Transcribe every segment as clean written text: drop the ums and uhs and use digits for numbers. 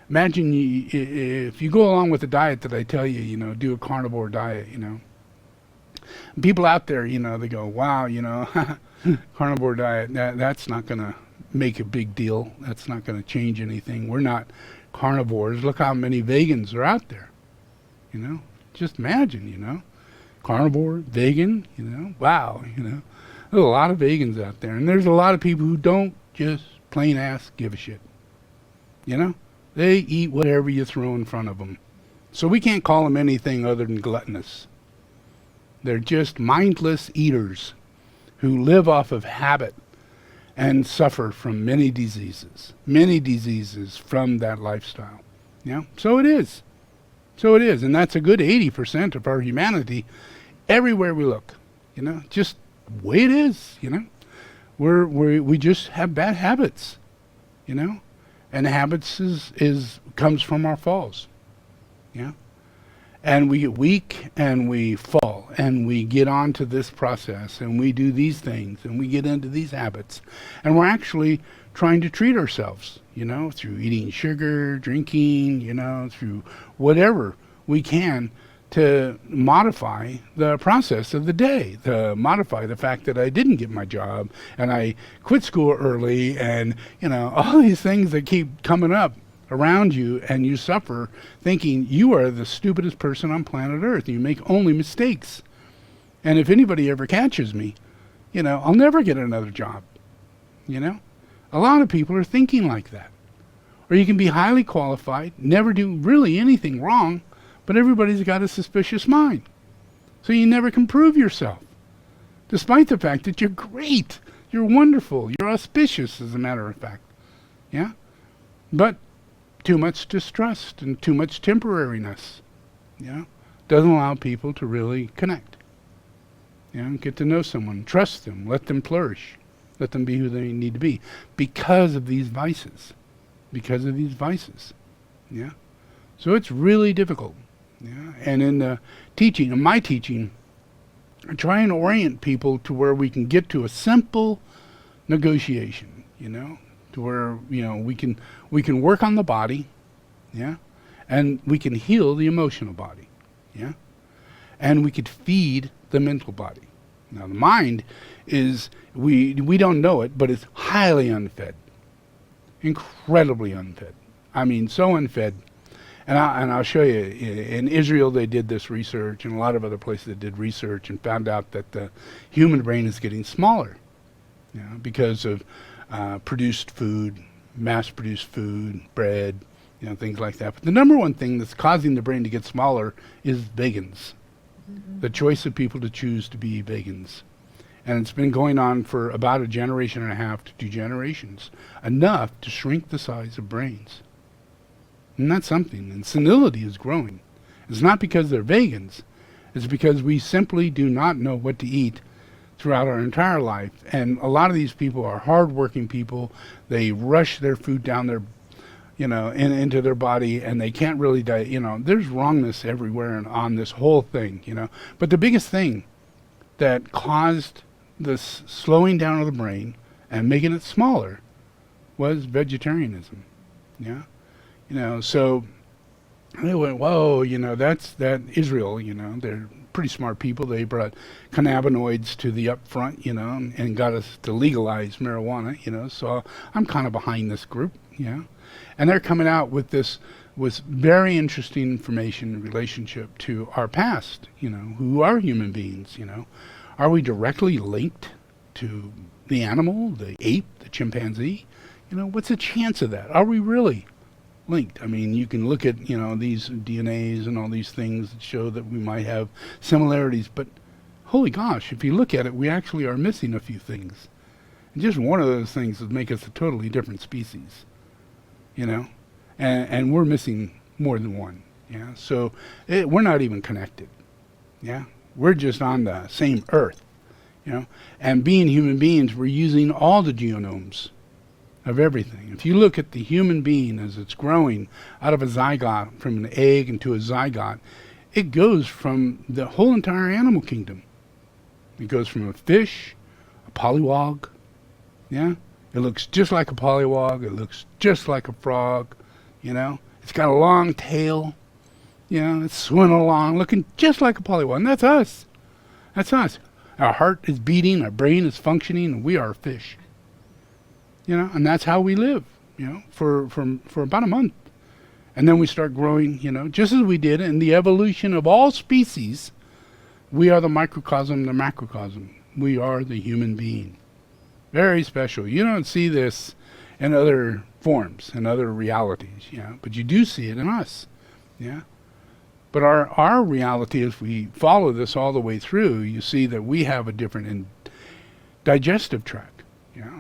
Imagine if you go along with the diet that I tell you, do a carnivore diet, people out there, they go, wow, carnivore diet, that's not going to make a big deal. That's not going to change anything. We're not carnivores. Look how many vegans are out there, just imagine, carnivore, vegan, wow, there's a lot of vegans out there, and there's a lot of people who don't just plain ass give a shit, they eat whatever you throw in front of them. So we can't call them anything other than gluttonous. They're just mindless eaters who live off of habit and suffer from many diseases from that lifestyle. So it is. And that's a good 80% of our humanity everywhere we look, just the way it is, we just have bad habits, and habits comes from our falls, and we get weak and we fall and we get onto this process and we do these things and we get into these habits, and we're actually trying to treat ourselves, through eating sugar, drinking, through whatever we can to modify the process of the day, to modify the fact that I didn't get my job and I quit school early, and all these things that keep coming up around you, and you suffer thinking you are the stupidest person on planet Earth. You make only mistakes. And if anybody ever catches me, I'll never get another job. A lot of people are thinking like that. Or you can be highly qualified, never do really anything wrong, but everybody's got a suspicious mind. So you never can prove yourself, despite the fact that you're great, you're wonderful, you're auspicious, as a matter of fact. But too much distrust and too much temporariness, doesn't allow people to really connect. Get to know someone, trust them, let them flourish, let them be who they need to be, because of these vices. So it's really difficult. And in my teaching, I try and orient people to where we can get to a simple negotiation, to where, we can work on the body, and we can heal the emotional body, and we could feed the mental body. Now the mind is, we don't know it, but it's highly unfed, incredibly unfed. I mean, so unfed. And I'll show you, in Israel they did this research, and a lot of other places they did research, and found out that the human brain is getting smaller, because of produced food, mass-produced food, bread, things like that. But the number one thing that's causing the brain to get smaller is vegans. The choice of people to choose to be vegans. And it's been going on for about a generation and a half to 2 generations, enough to shrink the size of brains. And that's something. And senility is growing. It's not because they're vegans. It's because we simply do not know what to eat throughout our entire life. And a lot of these people are hardworking people. They rush their food down their, into their body, and they can't really diet. There's wrongness everywhere and on this whole thing, But the biggest thing that caused this slowing down of the brain and making it smaller was vegetarianism. So they went, whoa, that's Israel, they're pretty smart people. They brought cannabinoids to the up front, and got us to legalize marijuana, so I'm kind of behind this group, and they're coming out with this with very interesting information in relationship to our past, who are human beings, Are we directly linked to the animal, the ape, the chimpanzee? What's the chance of that? Are we really linked? I mean, you can look at, these DNAs and all these things that show that we might have similarities, but holy gosh, if you look at it, we actually are missing a few things. And just one of those things would make us a totally different species, and we're missing more than one. So we're not even connected. We're just on the same earth, and being human beings, we're using all the genomes of everything. If you look at the human being as it's growing out of a zygote, from an egg into a zygote, it goes from the whole entire animal kingdom. It goes from a fish, a pollywog, it looks just like a pollywog, it looks just like a frog, It's got a long tail. It's swimming along, looking just like a polywog. And that's us. That's us. Our heart is beating, our brain is functioning, and we are a fish. And that's how we live, for about a month. And then we start growing, just as we did in the evolution of all species. We are the microcosm, the macrocosm. We are the human being. Very special. You don't see this in other forms, in other realities, but you do see it in us, But our reality, if we follow this all the way through, you see that we have a different digestive tract.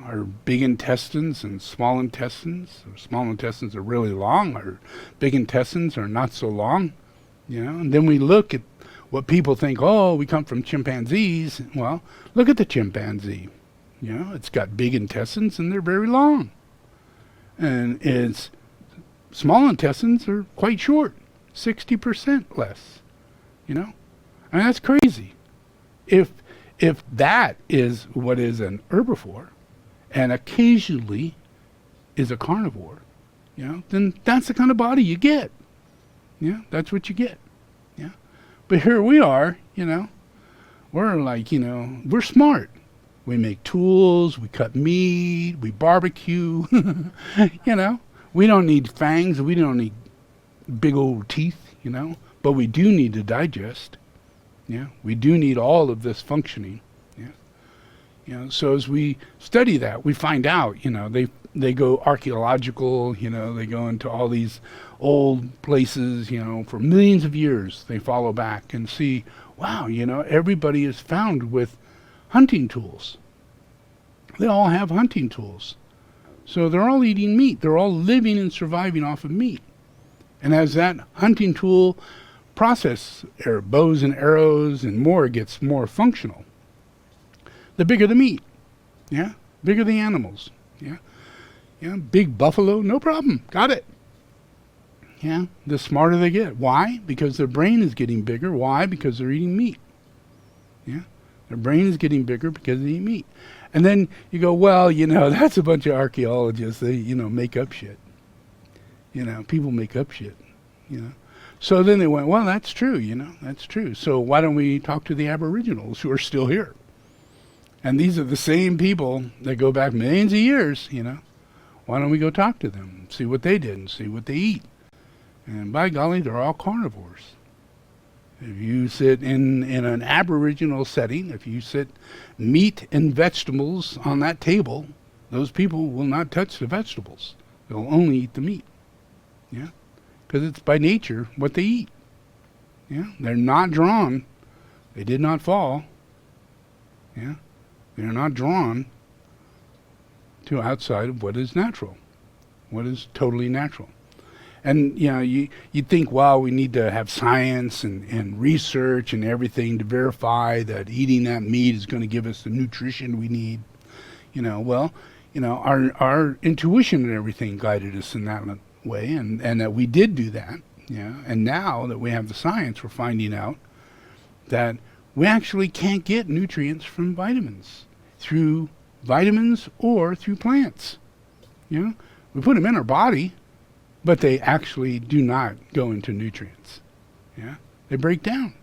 Our big intestines and small intestines. Our small intestines are really long. Our big intestines are not so long. And then we look at what people think, oh, we come from chimpanzees. Well, look at the chimpanzee. It's got big intestines and they're very long. And its small intestines are quite short, 60% less. I mean, that's crazy. If that is what is an herbivore, and occasionally is a carnivore, then that's the kind of body you get. That's what you get. But here we are, we're like, we're smart. We make tools, we cut meat, we barbecue, We don't need fangs, we don't need big old teeth, but we do need to digest. We do need all of this functioning. So as we study that, we find out, they go archaeological, they go into all these old places, for millions of years. They follow back and see, wow, everybody is found with hunting tools. They all have hunting tools. So they're all eating meat. They're all living and surviving off of meat. And as that hunting tool process, bows and arrows and more, gets more functional, the bigger the meat, bigger the animals, big buffalo, no problem, got it. The smarter they get. Why? Because their brain is getting bigger. Why? Because they're eating meat. Their brain is getting bigger because they eat meat. And then you go, well, that's a bunch of archaeologists. They, make up shit. People make up shit. So then they went, well, that's true. That's true. So why don't we talk to the Aboriginals who are still here? And these are the same people that go back millions of years, Why don't we go talk to them, see what they did and see what they eat? And by golly, they're all carnivores. If you sit in an Aboriginal setting, if you sit meat and vegetables on that table, those people will not touch the vegetables. They'll only eat the meat. Because it's by nature what they eat. They're not drawn. They did not fall. They're not drawn to outside of what is natural, what is totally natural. And, you think, well, we need to have science and research and everything to verify that eating that meat is going to give us the nutrition we need. Our intuition and everything guided us in that way, and that we did do that. And now that we have the science, we're finding out that we actually can't get nutrients from vitamins, through vitamins or through plants. We put them in our body, but they actually do not go into nutrients. They break down.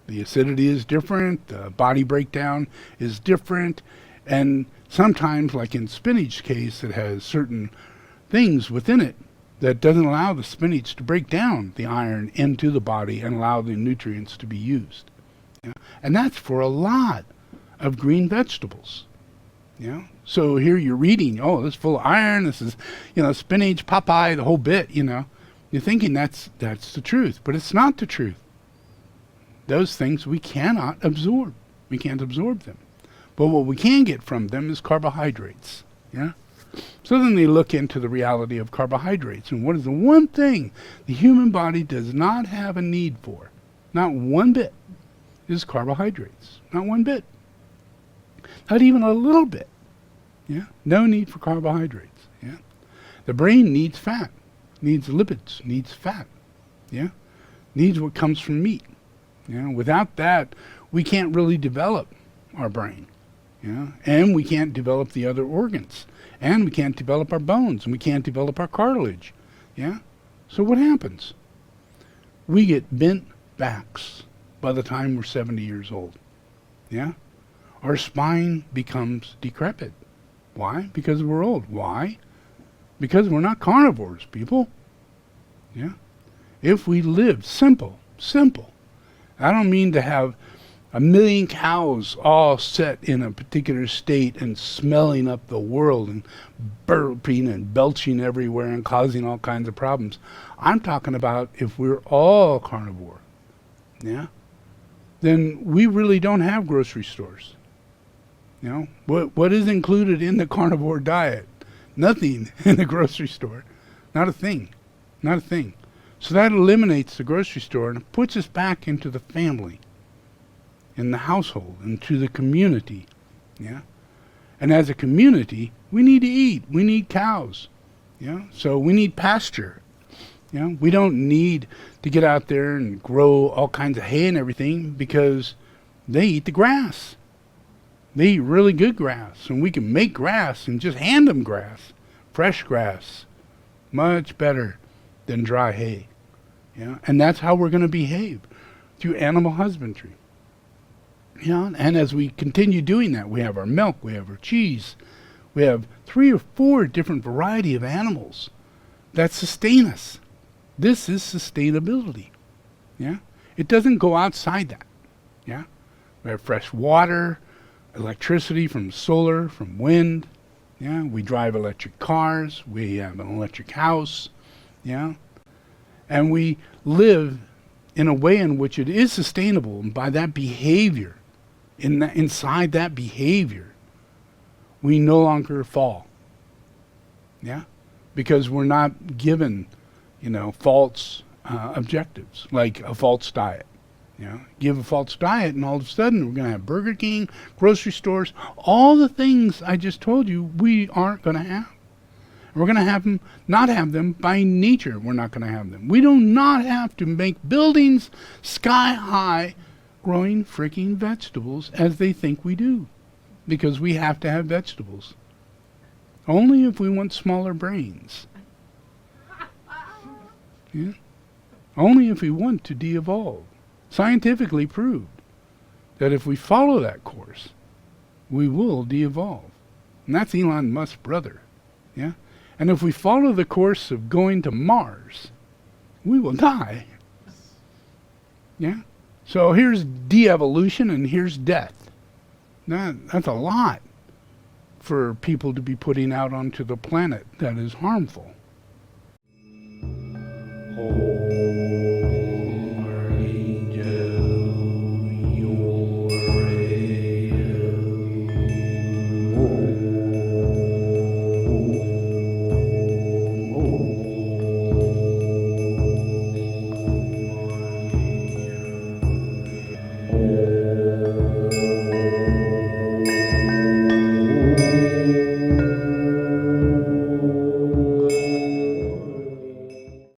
The acidity is different, the body breakdown is different, and sometimes, like in spinach case, it has certain things within it that doesn't allow the spinach to break down the iron into the body and allow the nutrients to be used. And that's for a lot of green vegetables. So here you're reading, oh, this is full of iron, this is, spinach, Popeye, the whole bit, You're thinking that's the truth, but it's not the truth. Those things we cannot absorb. We can't absorb them. But what we can get from them is carbohydrates. So then they look into the reality of carbohydrates, and what is the one thing the human body does not have a need for? Not one bit. Is carbohydrates. Not one bit. Not even a little bit. No need for carbohydrates. The brain needs fat, needs lipids, needs fat. Needs what comes from meat. Without that, we can't really develop our brain. And we can't develop the other organs. And we can't develop our bones, and we can't develop our cartilage. So what happens? We get bent backs by the time we're 70 years old. Yeah? Our spine becomes decrepit. Why? Because we're old. Why? Because we're not carnivores, people. Yeah? If we live simple. I don't mean to have 1 million cows all set in a particular state and smelling up the world and burping and belching everywhere and causing all kinds of problems. I'm talking about if we're all carnivore, yeah, then we really don't have grocery stores. You know, what is included in the carnivore diet? Nothing in the grocery store. Not a thing. Not a thing. So that eliminates the grocery store and puts us back into the family, in the household, into the community. Yeah? And as a community, we need to eat. We need cows. Yeah? So we need pasture. You know, we don't need to get out there and grow all kinds of hay and everything because they eat the grass. They eat really good grass, and we can make grass and just hand them grass, fresh grass, much better than dry hay. Yeah? And that's how we're going to behave, through animal husbandry. Yeah? And as we continue doing that, we have our milk, we have our cheese, we have 3 or 4 different variety of animals that sustain us. This is sustainability. Yeah? It doesn't go outside that. Yeah? We have fresh water, electricity from solar, from wind. Yeah? We drive electric cars. We have an electric house. Yeah? And we live in a way in which it is sustainable, and by that behavior, inside that behavior, we no longer fall. Yeah? Because we're not given, false objectives, like a false diet. Give a false diet and all of a sudden we're going to have Burger King, grocery stores, all the things I just told you we aren't going to have. We're going to not have them by nature. We're not going to have them. We do not have to make buildings sky high growing freaking vegetables as they think we do, because we have to have vegetables. Only if we want smaller brains. Yeah? Only if we want to de-evolve. Scientifically proved that if we follow that course, we will de-evolve. And that's Elon Musk's brother. Yeah? And if we follow the course of going to Mars, we will die. Yeah? So here's de-evolution and here's death. That's a lot for people to be putting out onto the planet that is harmful.